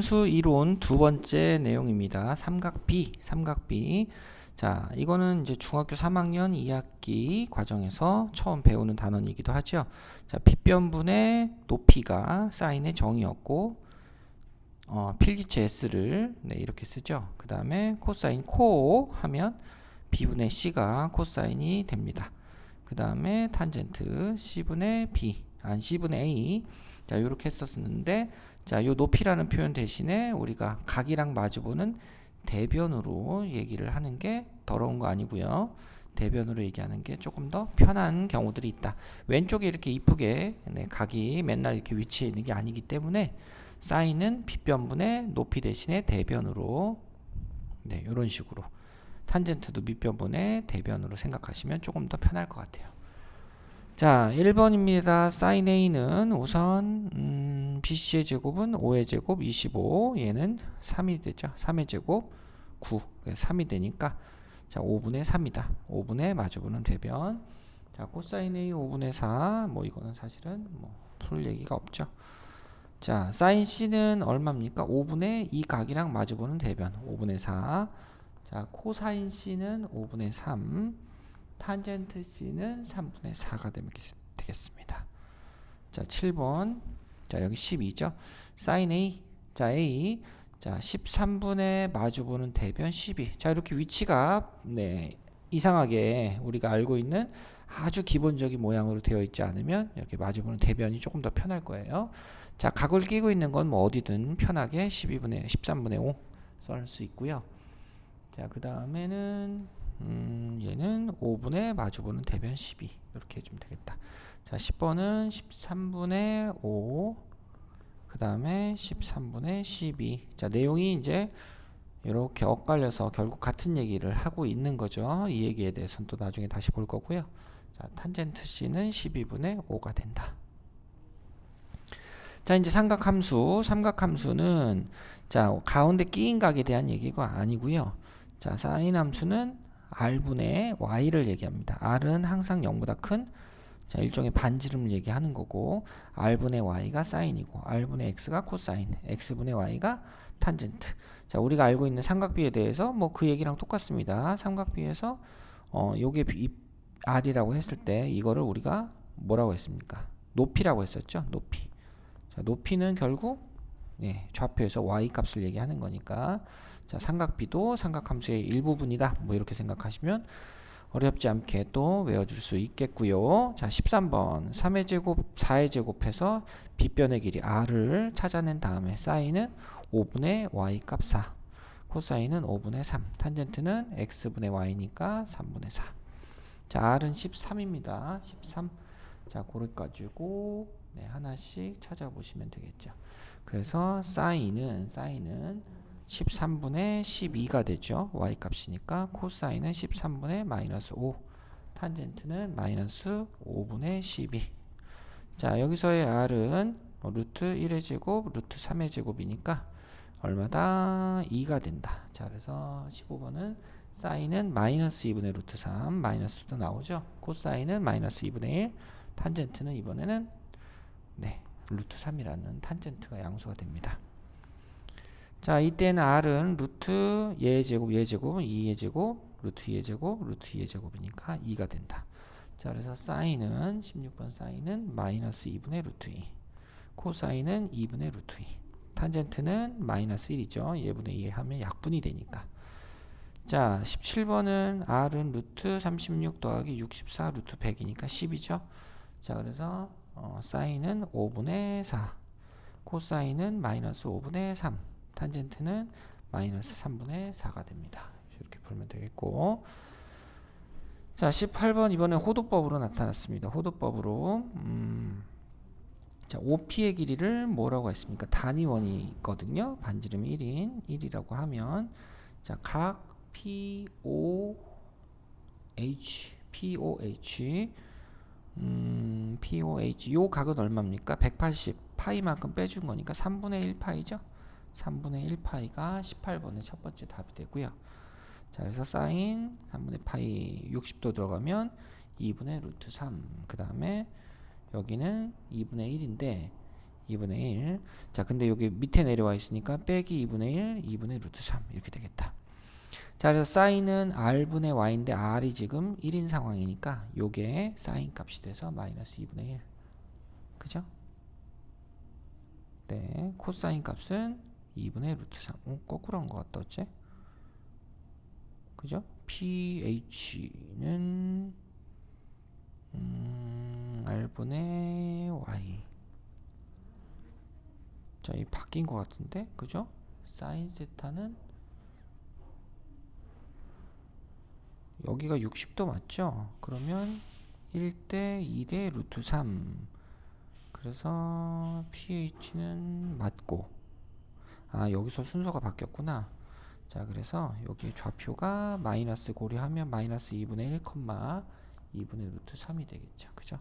수 이론 두 번째 내용입니다. 삼각비. 자, 이거는 이제 중학교 3학년 2학기 과정에서 처음 배우는 단원이기도 하죠. 자, 빗변분의 높이가 사인의 정의였고, 필기체 S를 이렇게 쓰죠. 그 다음에 코사인 코 하면 B분의 C가 코사인이 됩니다. 그 다음에 탄젠트 C분의 B, C분의 A. 자, 이렇게 했었는데, 자, 요 높이라는 표현 대신에 우리가 각이랑 마주보는 대변으로 얘기를 하는 게 더러운 거 아니고요. 대변으로 얘기하는 게 조금 더 편한 경우들이 있다. 왼쪽에 이렇게 이쁘게 각이 맨날 이렇게 위치해 있는 게 아니기 때문에 사인은 빗변분의 높이 대신에 대변으로 이런 식으로 탄젠트도 밑변분의 대변으로 생각하시면 조금 더 편할 것 같아요. 자, 1번입니다. 사인 A는 우선 BC의 제곱은 5의 제곱 25, 얘는 3이 되죠. 3의 제곱 9, 3이 되니까 자, 5분의 3이다. 5분의 마주보는 대변. 자, 코사인 A 5분의 4, 뭐 이거는 사실은 풀 얘기가 없죠. 자, 사인 C는 얼마입니까? 5분의 이 각이랑 마주보는 대변 5분의 4. 자, 코사인 C는 5분의 3, 탄젠트 C는 3분의 4가 되겠습니다. 자, 7번. 자, 여기 12죠. 사인 A. 자, A. 자, 13분의 마주보는 대변 12. 자, 이렇게 위치가 이상하게 우리가 알고 있는 아주 기본적인 모양으로 되어 있지 않으면 이렇게 마주보는 대변이 조금 더 편할 거예요. 자, 각을 끼고 있는 건 뭐 어디든 편하게 13분의 5 쓸 수 있고요. 자, 그 다음에는 얘는 5분의 마주보는 대변 12 이렇게 해주면 되겠다. 자, 10번은 13분의 5, 그 다음에 13분의 12. 자, 내용이 이제 이렇게 엇갈려서 결국 같은 얘기를 하고 있는 거죠. 이 얘기에 대해서는 또 나중에 다시 볼 거고요. 자, 탄젠트 C는 12분의 5가 된다. 자, 이제 삼각함수는 자, 가운데 끼인 각에 대한 얘기가 아니고요. 자, 사인 함수는 R분의 Y를 얘기합니다. R은 항상 0보다 큰 자, 일종의 반지름을 얘기하는 거고, R분의 Y가 사인이고 R분의 X가 코사인, X분의 Y가 탄젠트. 자, 우리가 알고 있는 삼각비에 대해서 뭐 그 얘기랑 똑같습니다. 삼각비에서 요게 R이라고 했을 때 이거를 우리가 뭐라고 했습니까? 높이라고 했었죠. 높이. 자, 높이는 결국 좌표에서 Y 값을 얘기하는 거니까 자, 삼각비도 삼각함수의 일부분이다. 뭐 이렇게 생각하시면 어렵지 않게 또 외워줄 수 있겠고요. 자, 13번 3의 제곱 4의 제곱해서 빗변의 길이 R을 찾아낸 다음에 사인은 5분의 Y 값 4, 코사인은 5분의 3, 탄젠트는 X분의 Y니까 3분의 4. 자, R은 13입니다. 13. 자, 그걸 가지고 하나씩 찾아보시면 되겠죠. 그래서 사인은 13분의 12가 되죠. Y 값이니까 코사인은 13분의 마이너스 5, 탄젠트는 마이너스 5분의 12. 자, 여기서의 R은 루트 1의 제곱, 루트 3의 제곱이니까 얼마다? 2가 된다. 자, 그래서 15번은 사인은 마이너스 2분의 루트 3, 마이너스도 나오죠. 코사인은 마이너스 2분의 1, 탄젠트는 이번에는 루트 3이라는 탄젠트가 양수가 됩니다. 자, 이때는 R은 루트 얘의 제곱, 얘의 제곱은 2의 제곱, 루트 2의 제곱, 루트 2의 제곱이니까 2가 된다. 자, 그래서 사인은 16번 사인은 마이너스 2분의 루트 2, 코사인은 2분의 루트 2, 탄젠트는 마이너스 1이죠. 얘분의 2 하면 약분이 되니까. 자, 17번은 R은 루트 36 더하기 64 루트 100이니까 10이죠. 자, 그래서 사인은 5분의 4, 코사인은 마이너스 5분의 3, 탄젠트는 마이너스 3분의 4가 됩니다. 이렇게 풀면 되겠고, 자, 18번 이번에 호도법으로 나타났습니다. 호도법으로 자, OP의 길이를 뭐라고 했습니까? 단위원이 있거든요. 반지름이 1이라고 하면 자, 각 POH 요 각은 얼마입니까? 180 파이만큼 빼준 거니까 3분의 1 파이죠. 3분의 1 파이가 18번의 첫 번째 답이 되고요. 자, 그래서 사인 3분의 파이 60도 들어가면 2분의 루트 3. 그 다음에 여기는 2분의 1인데 2분의 1. 자, 근데 여기 밑에 내려와 있으니까 빼기 2분의 1, 2분의 루트 3 이렇게 되겠다. 자, 그래서 사인은 r분의 y인데 r이 지금 1인 상황이니까 요게 사인 값이 돼서 마이너스 2분의 1. 그죠? 네, 코사인 값은 2분의 루트 3. 거꾸로 한 것 같다, 어째? 그죠? ph는 r분의 y. 자, 이 바뀐 것 같은데, 그죠? 사인 세타는 여기가 60도 맞죠? 그러면 1대 2대 루트 3. 그래서 pH는 맞고, 아, 여기서 순서가 바뀌었구나. 자, 그래서 여기 좌표가 마이너스 고려하면 마이너스 2분의 1, 2분의 루트 3이 되겠죠. 그죠?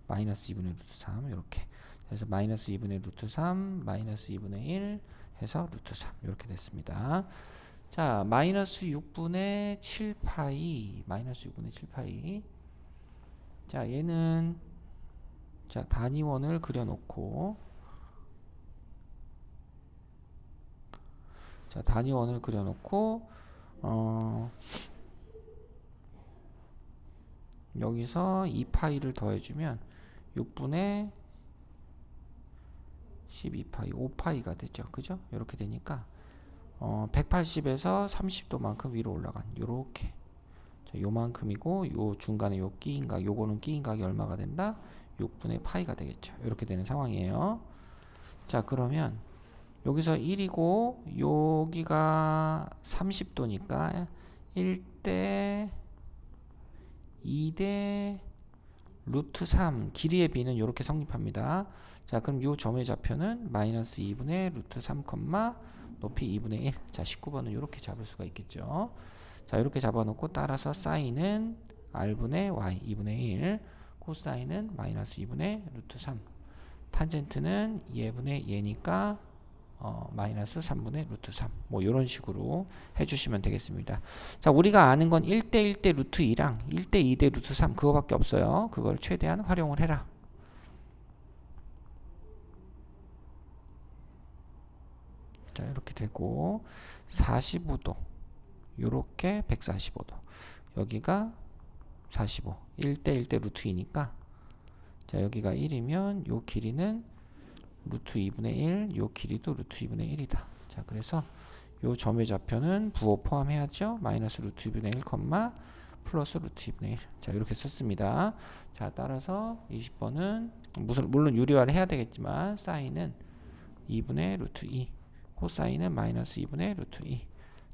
마이너스 2분의 루트 3 이렇게. 그래서 마이너스 2분의 루트 3, 마이너스 2분의 1 해서 루트 3 이렇게 됐습니다. 자, 마이너스 6분의 7파이, 마이너스 6분의 7파이. 자, 얘는 자, 단위원을 그려놓고, 자, 단위원을 그려놓고, 여기서 2파이를 더해주면 6분의 12파이, 5파이가 되죠. 그죠? 이렇게 되니까 180에서 30도만큼 위로 올라간 요렇게. 자, 요만큼이고 요 중간에 요 끼인각, 요거는 끼인각이 얼마가 된다? 6분의 파이가 되겠죠. 이렇게 되는 상황이에요. 자, 그러면 여기서 1이고 여기가 30도니까 1대 2대 루트 3 길이의 b는 이렇게 성립합니다. 자, 그럼 요 점의 좌표는 마이너스 2분의 루트 3, 높이 2분의 1. 자, 19번은 이렇게 잡을 수가 있겠죠. 자, 이렇게 잡아놓고 따라서 사인은 r분의 y 2분의 1, 코사인은 마이너스 2분의 루트 3, 탄젠트는 얘분의 얘니까 마이너스 3분의 루트 3. 뭐 이런 식으로 해주시면 되겠습니다. 자, 우리가 아는 건 1대 1대 루트 2랑 1대 2대 루트 3 그거밖에 없어요. 그걸 최대한 활용을 해라. 자, 이렇게 되고 45도 요렇게 145도 여기가 45 1대 1대 루트 2니까 자, 여기가 1이면 요 길이는 루트 2분의 1, 요 길이도 루트 2분의 1이다. 자, 그래서 요 점의 좌표는 부호 포함해야죠. 마이너스 루트 2분의 1, 플러스 루트 2분의 1. 자, 이렇게 썼습니다. 자, 따라서 20번은 물론 유리화를 해야 되겠지만 사인은 2분의 루트 2, 코사인은 마이너스 2분의 루트 2,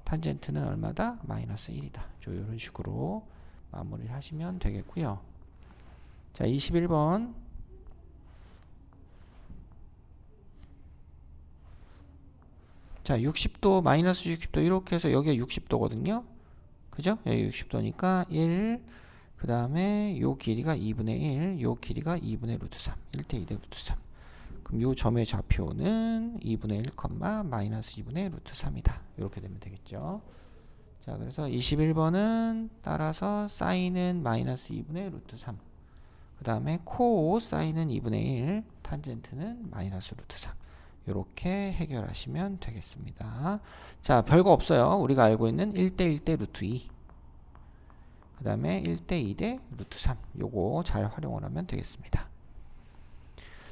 탄젠트는 얼마다? 마이너스 1이다. 이런 식으로 마무리를 하시면 되겠고요. 자, 21번. 자, 60도, 마이너스 60도 이렇게 해서 여기가 60도거든요. 그죠? 여기 60도니까 1, 그 다음에 요 길이가 2분의 1, 요 길이가 2분의 루트 3, 1대 2대 루트 3. 그럼 요 점의 좌표는 2분의 1, 마이너스 2분의 루트 3이다. 이렇게 되면 되겠죠. 자, 그래서 21번은 따라서 사인은 마이너스 2분의 루트 3, 그 다음에 코사인은 2분의 1, 탄젠트는 마이너스 루트 3. 이렇게 해결하시면 되겠습니다. 자, 별거 없어요. 우리가 알고 있는 1대 1대 루트 2, 그 다음에 1대 2대 루트 3. 요거 잘 활용을 하면 되겠습니다.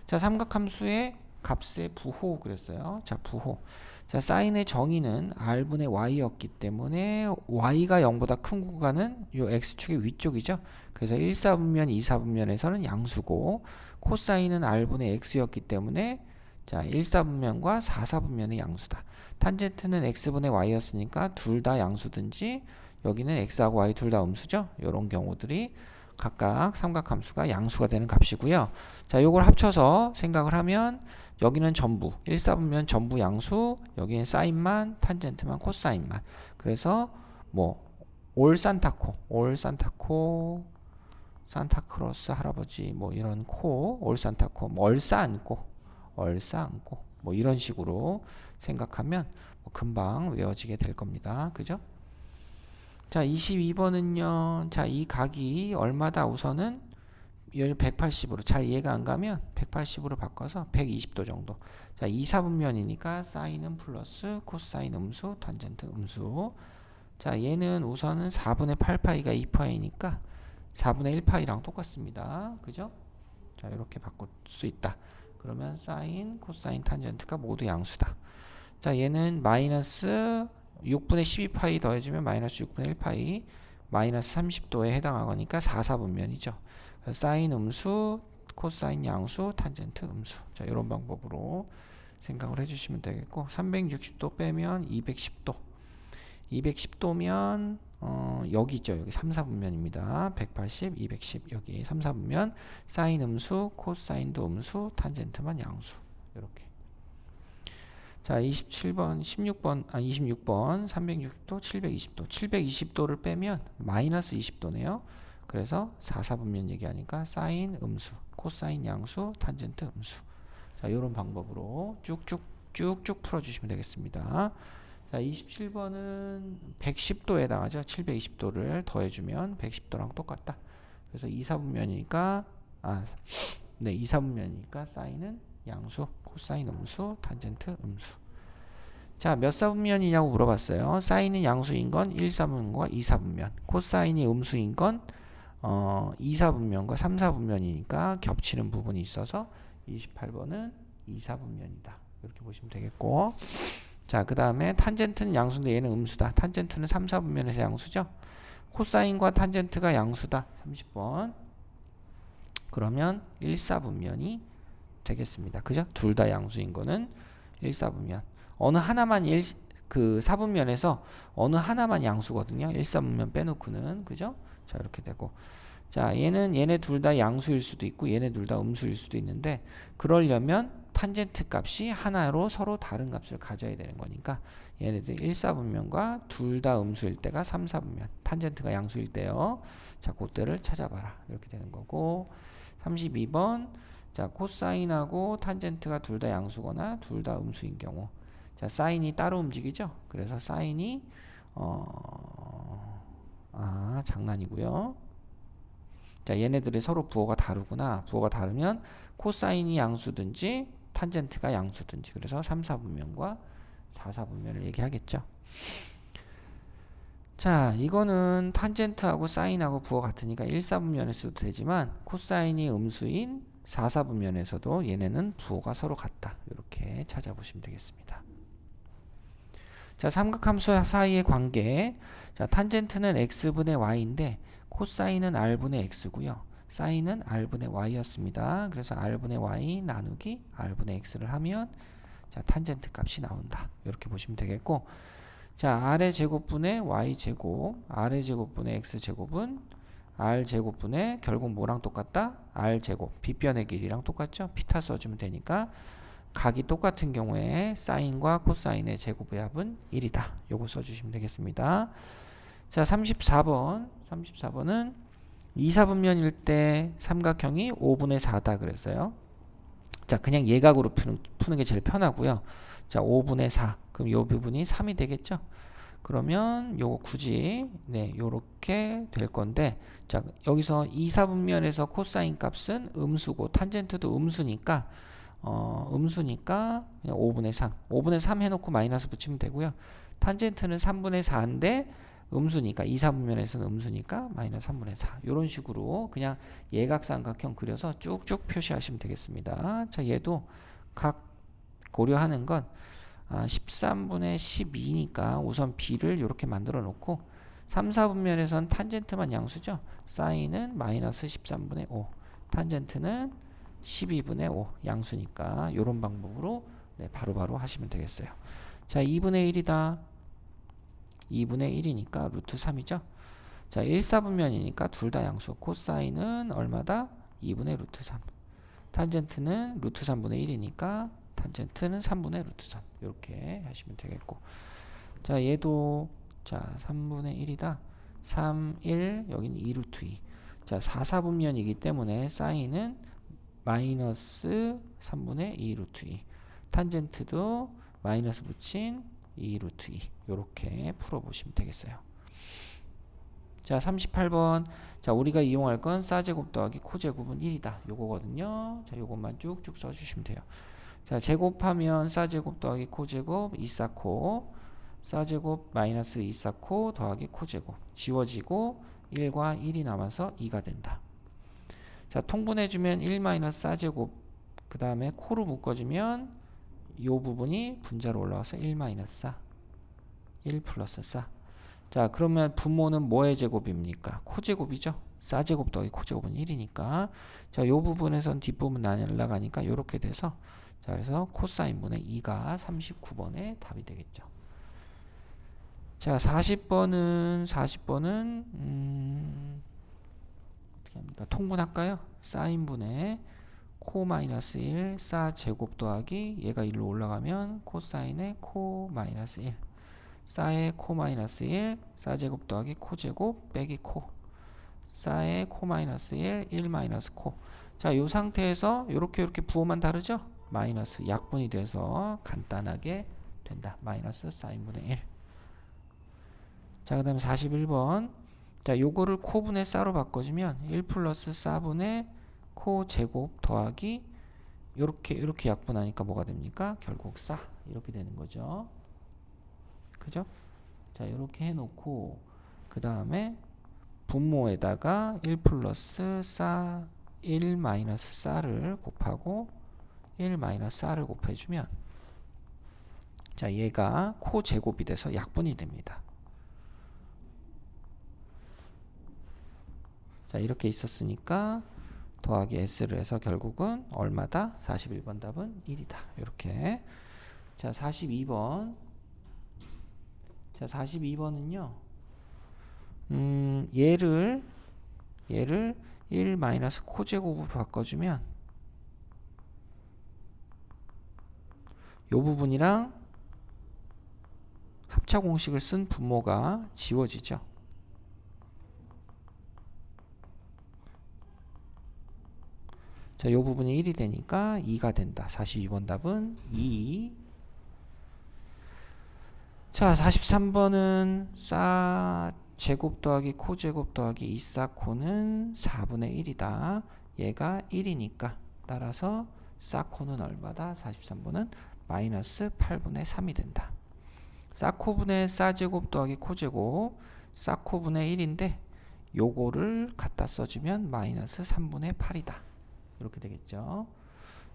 자, 삼각함수의 값의 부호 그랬어요. 자, 부호. 자, 사인의 정의는 r분의 y였기 때문에 y가 0보다 큰 구간은 요 x축의 위쪽이죠. 그래서 1사분면, 2사분면에서는 양수고, 코사인은 r분의 x였기 때문에 자, 1사분면과 4사분면의 양수다. 탄젠트는 x분의 y였으니까 둘 다 양수든지 여기는 x하고 y 둘 다 음수죠. 이런 경우들이 각각 삼각함수가 양수가 되는 값이고요. 자, 요걸 합쳐서 생각을 하면 여기는 전부 1사분면 전부 양수, 여기는 사인만, 탄젠트만, 코사인만. 그래서 뭐 올 산타코, 산타크로스 할아버지 뭐 이런 코, 올 산타코, 뭐 얼싸 안고 뭐 이런 식으로 생각하면 뭐 금방 외워지게 될 겁니다. 그죠? 자, 22번은요. 자, 이 각이 얼마다? 우선은 180으로 잘 이해가 안 가면 180으로 바꿔서 120도 정도. 자, 2, 4분면이니까 사인은 플러스 코사인 음수, 탄젠트 음수. 자, 얘는 우선은 4분의 8파이가 2파이니까 4분의 1파이랑 똑같습니다. 그죠? 자, 이렇게 바꿀 수 있다. 그러면 사인, 코사인, 탄젠트가 모두 양수다. 자, 얘는 마이너스 6분의 12파이 더해주면 마이너스 6분의 1파이, 마이너스 30도에 해당하니까 4, 4분면이죠. 사인 음수, 코사인 양수, 탄젠트 음수. 자, 이런 방법으로 생각을 해주시면 되겠고, 360도 빼면 210도. 210도면 여기 있죠. 여기 3, 4분면입니다. 180, 210 여기 3, 4분면. 사인 음수, 코사인도 음수, 탄젠트만 양수. 이렇게. 자, 27번, 26번 360도, 720도. 720도를 빼면 마이너스 20도네요. 그래서 4, 4분면 얘기하니까 사인 음수, 코사인 양수, 탄젠트 음수. 자, 이런 방법으로 쭉쭉 풀어주시면 되겠습니다. 자, 27번은 110도에 해당하죠. 720도를 더해주면 110도랑 똑같다. 그래서 2, 4분면이니까 2, 4분면이니까 사인은 양수, 코사인 음수, 탄젠트 음수. 자, 몇 사분면이냐고 물어봤어요. 사인은 양수인 건 1, 4분면과 2, 4분면. 코사인이 음수인 건 2, 4분면과 3, 4분면이니까 겹치는 부분이 있어서 28번은 2, 4분면이다. 이렇게 보시면 되겠고. 자, 그 다음에 탄젠트는 양수인데 얘는 음수다. 탄젠트는 3, 4분면에서 양수죠. 코사인과 탄젠트가 양수다. 30번. 그러면 1, 4분면이 되겠습니다. 그죠? 둘 다 양수인 거는 1, 4분면. 어느 하나만 4분면에서 어느 하나만 양수거든요. 1, 4분면 빼놓고는. 그죠? 자, 이렇게 되고. 자, 얘네 둘 다 양수일 수도 있고 얘네 둘 다 음수일 수도 있는데, 그러려면 탄젠트 값이 하나로 서로 다른 값을 가져야 되는 거니까 얘네들 1, 4분면과 둘 다 음수일 때가 3, 4분면, 탄젠트가 양수일 때요. 자, 그때를 찾아봐라. 이렇게 되는 거고. 32번. 자, 코사인하고 탄젠트가 둘 다 양수거나 둘 다 음수인 경우. 자, 사인이 따로 움직이죠. 그래서 사인이 장난이고요. 자, 얘네들이 서로 부호가 다르구나. 부호가 다르면 코사인이 양수든지 탄젠트가 양수든지. 그래서 3, 4분면과 4, 4분면을 얘기하겠죠. 자, 이거는 탄젠트하고 사인하고 부호가 같으니까 1, 4분면에서도 되지만 코사인이 음수인 4, 4분면에서도 얘네는 부호가 서로 같다. 이렇게 찾아보시면 되겠습니다. 자, 삼각함수 사이의 관계. 자, 탄젠트는 x분의 y인데 코사인은 r분의 x고요. 사인은 r분의 y였습니다. 그래서 r분의 y 나누기 r분의 x를 하면 자, 탄젠트 값이 나온다. 이렇게 보시면 되겠고, 자, r의 제곱분의 y 제곱, r의 제곱분의 x 제곱은 r 제곱분의 결국 뭐랑 똑같다? r 제곱, 빗변의 길이랑 똑같죠? 피타 써주면 되니까 각이 똑같은 경우에 사인과 코사인의 제곱의 합은 1이다. 요거 써주시면 되겠습니다. 자, 34번은 2, 4분면일 때 삼각형이 5분의 4다 그랬어요. 자, 그냥 예각으로 푸는 게 제일 편하고요. 자, 5분의 4. 그럼 요 부분이 3이 되겠죠? 그러면 요거 굳이 요렇게 될 건데, 자, 여기서 2, 4분면에서 코사인 값은 음수고 탄젠트도 음수니까 그냥 5분의 3. 5분의 3 해놓고 마이너스 붙이면 되고요. 탄젠트는 3분의 4인데 음수니까 2, 4분면에서는 음수니까 마이너스 3분의 4. 이런 식으로 그냥 예각삼각형 그려서 쭉쭉 표시하시면 되겠습니다. 자, 얘도 각 고려하는 건 13분의 12니까 우선 b를 이렇게 만들어 놓고 3, 4분면에서는 탄젠트만 양수죠. 사인은 마이너스 13분의 5, 탄젠트는 12분의 5 양수니까 이런 방법으로 바로바로 하시면 되겠어요. 자, 2분의 1이다. 2분의 1이니까 루트 3이죠. 자, 1, 4분면이니까 둘 다 양수. 코사인은 얼마다? 2분의 루트 3. 탄젠트는 루트 3분의 1이니까 탄젠트는 3분의 루트 3. 이렇게 하시면 되겠고. 자, 얘도 자 3분의 1이다. 3, 1, 여기는 2 루트 2. 자, 4, 4분면이기 때문에 사인은 마이너스 3분의 2 루트 2. 탄젠트도 마이너스 붙인 2 루트 2. 이렇게 풀어보시면 되겠어요. 자, 38번. 자, 우리가 이용할 건 싸제곱 더하기 코제곱은 1이다. 요거거든요. 자, 요것만 쭉쭉 써주시면 돼요. 자, 제곱하면 싸제곱 더하기 코제곱 2싸코, 싸제곱 마이너스 2싸코 더하기 코제곱 지워지고 1과 1이 남아서 2가 된다. 자, 통분해주면 1 마이너스 싸제곱, 그 다음에 코로 묶어주면 요 부분이 분자로 올라와서 1 마이너스 싸, 1 플러스 싸. 자, 그러면 분모는 뭐의 제곱입니까? 코제곱이죠. 싸제곱 더하기 코제곱은 1이니까. 자, 요 부분에선 뒷부분 날라가니까 요렇게 돼서, 자, 그래서 코사인분의 2가 39번의 답이 되겠죠. 자, 40번은 어떻게 합니까? 통분할까요? 사인분의 코 마이너스 1 사 제곱 더하기 얘가 1로 올라가면 코사인의 코 마이너스 1 사의 코 마이너스 1 사제곱 더하기 코제곱 빼기 코 사의 코 마이너스 1 마이너스 코. 자, 요 상태에서 요렇게 부호만 다르죠? 마이너스 약분이 돼서 간단하게 된다. 마이너스 사인분의 1. 자, 그 다음에 41번. 자, 요거를 코분의 싸로 바꿔주면 1 플러스 싸분의 코 제곱 더하기 요렇게 약분하니까 뭐가 됩니까? 결국 싸. 이렇게 되는 거죠. 그죠? 자, 요렇게 해놓고 그 다음에 분모에다가 1 플러스 싸 1 마이너스 싸를 곱하고 1 마이너스 싸를 곱해주면, 자, 얘가 코 제곱이 돼서 약분이 됩니다. 자, 이렇게 있었으니까 더하기 s를 해서 결국은 얼마다? 41번 답은 1이다. 이렇게. 자, 42번. 자, 42번은요. 얘를 1 마이너스 코제곱으로 바꿔주면 요 부분이랑 합차 공식을 쓴 분모가 지워지죠. 자, 요 부분이 1이 되니까 2가 된다. 42번 답은 2. 자, 43번은 싸 제곱 더하기 코제곱 더하기 2싸코는 4분의 1이다. 얘가 1이니까 따라서 싸코는 얼마다? 43번은 마이너스 8분의 3이 된다. 싸코분의 싸제곱 더하기 코제곱, 싸코분의 1인데 요거를 갖다 써주면 마이너스 3분의 8이다. 이렇게 되겠죠.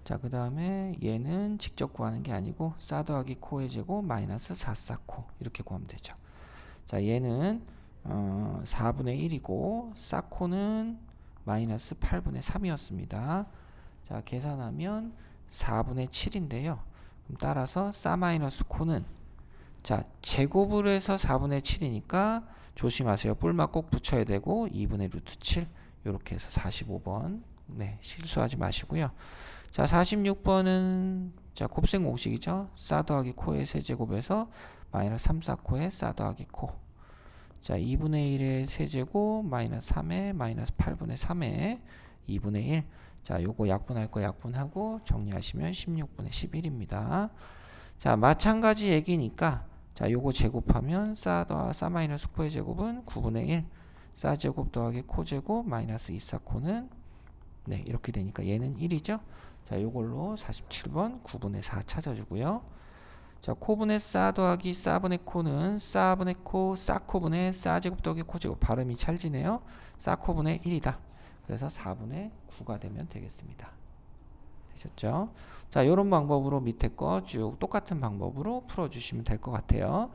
자, 그 다음에 얘는 직접 구하는 게 아니고 싸 더하기 코의 제곱 마이너스 4싸코 이렇게 구하면 되죠. 자, 얘는 4분의 1이고 싸코는 마이너스 8분의 3이었습니다. 자, 계산하면 4분의 7인데요. 그럼 따라서 싸 마이너스 코는, 자, 제곱을 해서 4분의 7이니까 조심하세요. 뿔만 꼭 붙여야 되고 2분의 루트 7 이렇게 해서 45번. 네, 실수하지 마시고요. 자, 46번은 자, 곱셈 공식이죠. 싸 더하기 코의 세제곱에서 마이너스 3싸코의 싸 더하기 코. 자, 2분의 1의 세제곱 마이너스 3의 마이너스 8분의 3의 2분의 1. 자, 요거 약분할 거 약분하고 정리하시면 16분의 11입니다. 자, 마찬가지 얘기니까 자, 요거 제곱하면 싸 마이너스 코의 제곱은 9분의 1. 싸 제곱 더하기 코 제곱 마이너스 2싸코는 네, 이렇게 되니까 얘는 1이죠. 자, 요걸로 47번 9분의 4 찾아주고요. 자, 코분의 싸 더하기 싸분의 코는 싸분의 코, 싸코분의 싸제곱 더하기 코제곱. 발음이 찰지네요. 싸코분의 1이다. 그래서 4분의 9가 되면 되겠습니다. 되셨죠? 자, 요런 방법으로 밑에 거 쭉 똑같은 방법으로 풀어주시면 될 것 같아요.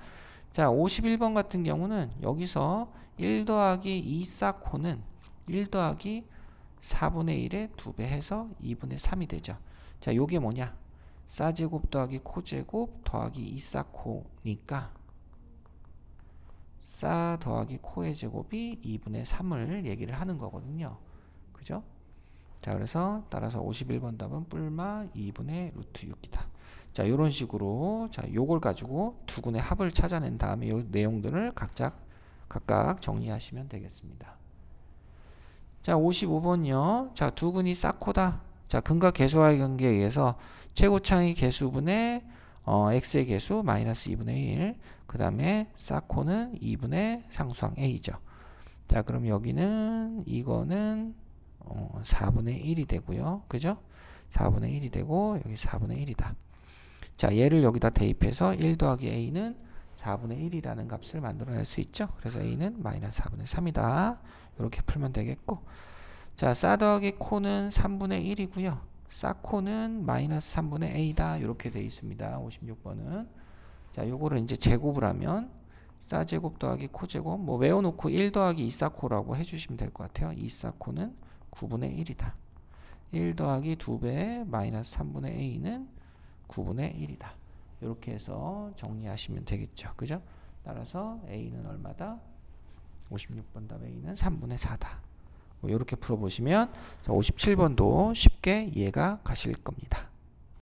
자, 51번 같은 경우는 여기서 1 더하기 2 싸코는 1 더하기 4분의 1에 2배 해서 2분의 3이 되죠. 자, 요게 뭐냐? 싸제곱 더하기 코제곱 더하기 2싸코니까 싸 더하기 코의 제곱이 2분의 3을 얘기를 하는 거거든요. 그죠? 자, 그래서 따라서 51번 답은 뿔마 2분의 루트 6이다. 자, 요런 식으로 자, 요걸 가지고 두근의 합을 찾아낸 다음에 요 내용들을 각각 정리하시면 되겠습니다. 자, 55번요. 자, 두근이 싸코다. 자, 근과 계수와의 관계에 의해서 최고차의 계수분의 x의 계수 마이너스 2분의 1. 그 다음에 싸코는 2분의 상수항 a죠. 자, 그럼 여기는 이거는 4분의 1이 되고요. 그죠? 4분의 1이 되고 여기 4분의 1이다. 자, 얘를 여기다 대입해서 1 더하기 a는 4분의 1이라는 값을 만들어낼 수 있죠. 그래서 a는 마이너스 4분의 3이다. 이렇게 풀면 되겠고, 자, 싸 더하기 코는 3분의 1이고요. 싸코는 마이너스 3분의 a다. 이렇게 되어 있습니다. 56번은. 자, 요거를 이제 제곱을 하면 싸제곱 더하기 코제곱, 뭐 외워놓고 1 더하기 2싸코라고 해주시면 될 것 같아요. 2싸코는 9분의 1이다. 1 더하기 2배 마이너스 3분의 a는 9분의 1이다. 이렇게 해서 정리하시면 되겠죠. 그죠? 따라서 a는 얼마다? 56번 답 a는 3분의 4다. 뭐 이렇게 풀어보시면 57번도 쉽게 이해가 가실 겁니다.